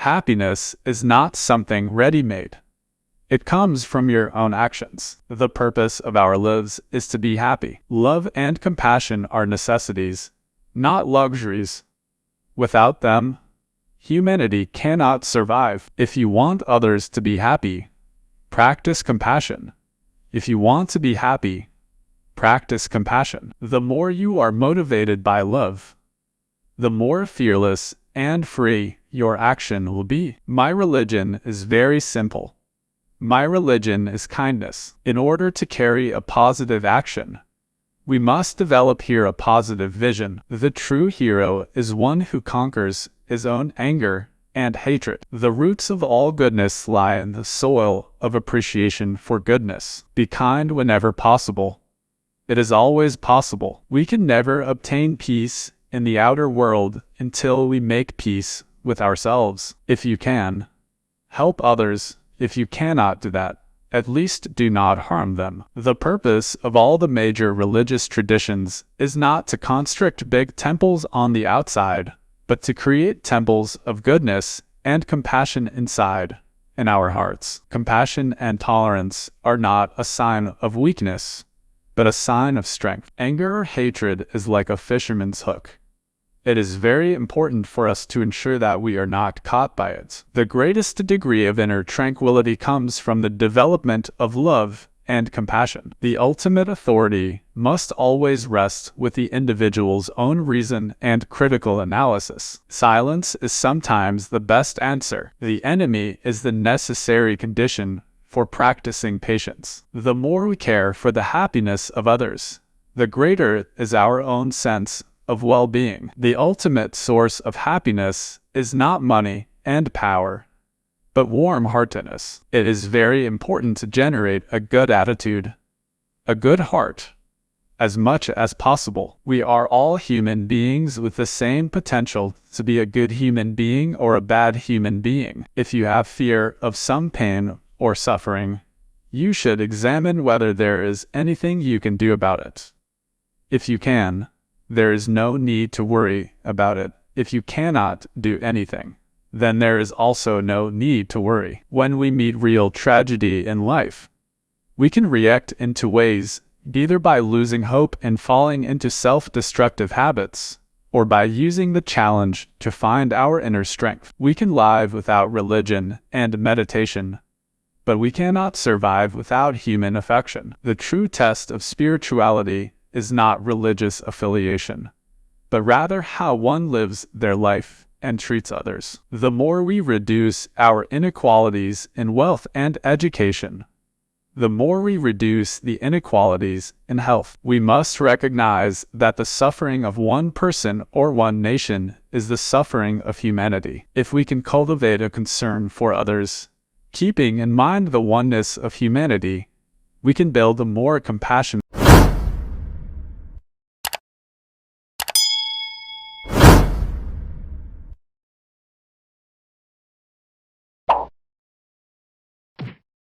Happiness is not something ready-made. It comes from your own actions. The purpose of our lives is to be happy. Love and compassion are necessities, not luxuries. Without them, humanity cannot survive. If you want others to be happy, practice compassion. If you want to be happy, practice compassion. The more you are motivated by love, the more fearless and free your action will be. My religion is very simple. My religion is kindness. In order to carry a positive action, we must develop here a positive vision. The true hero is one who conquers his own anger and hatred. The roots of all goodness lie in the soil of appreciation for goodness. Be kind whenever possible. It is always possible. We can never obtain peace in the outer world until we make peace with ourselves. If you can, help others. If you cannot do that, at least do not harm them. The purpose of all the major religious traditions is not to construct big temples on the outside, but to create temples of goodness and compassion inside, in our hearts. Compassion and tolerance are not a sign of weakness, but a sign of strength. Anger or hatred is like a fisherman's hook. It is very important for us to ensure that we are not caught by it. The greatest degree of inner tranquility comes from the development of love and compassion. The ultimate authority must always rest with the individual's own reason and critical analysis. Silence is sometimes the best answer. The enemy is the necessary condition for practicing patience. The more we care for the happiness of others, the greater is our own sense of well-being. The ultimate source of happiness is not money and power, but warm-heartedness. It is very important to generate a good attitude, a good heart, as much as possible. We are all human beings with the same potential to be a good human being or a bad human being. If you have fear of some pain or suffering, you should examine whether there is anything you can do about it. If you can, there is no need to worry about it. If you cannot do anything, then there is also no need to worry. When we meet real tragedy in life, we can react in two ways, either by losing hope and falling into self-destructive habits, or by using the challenge to find our inner strength. We can live without religion and meditation, but we cannot survive without human affection. The true test of spirituality is not religious affiliation, but rather how one lives their life and treats others. The more we reduce our inequalities in wealth and education, the more we reduce the inequalities in health. We must recognize that the suffering of one person or one nation is the suffering of humanity. If we can cultivate a concern for others, keeping in mind the oneness of humanity, we can build a more compassionate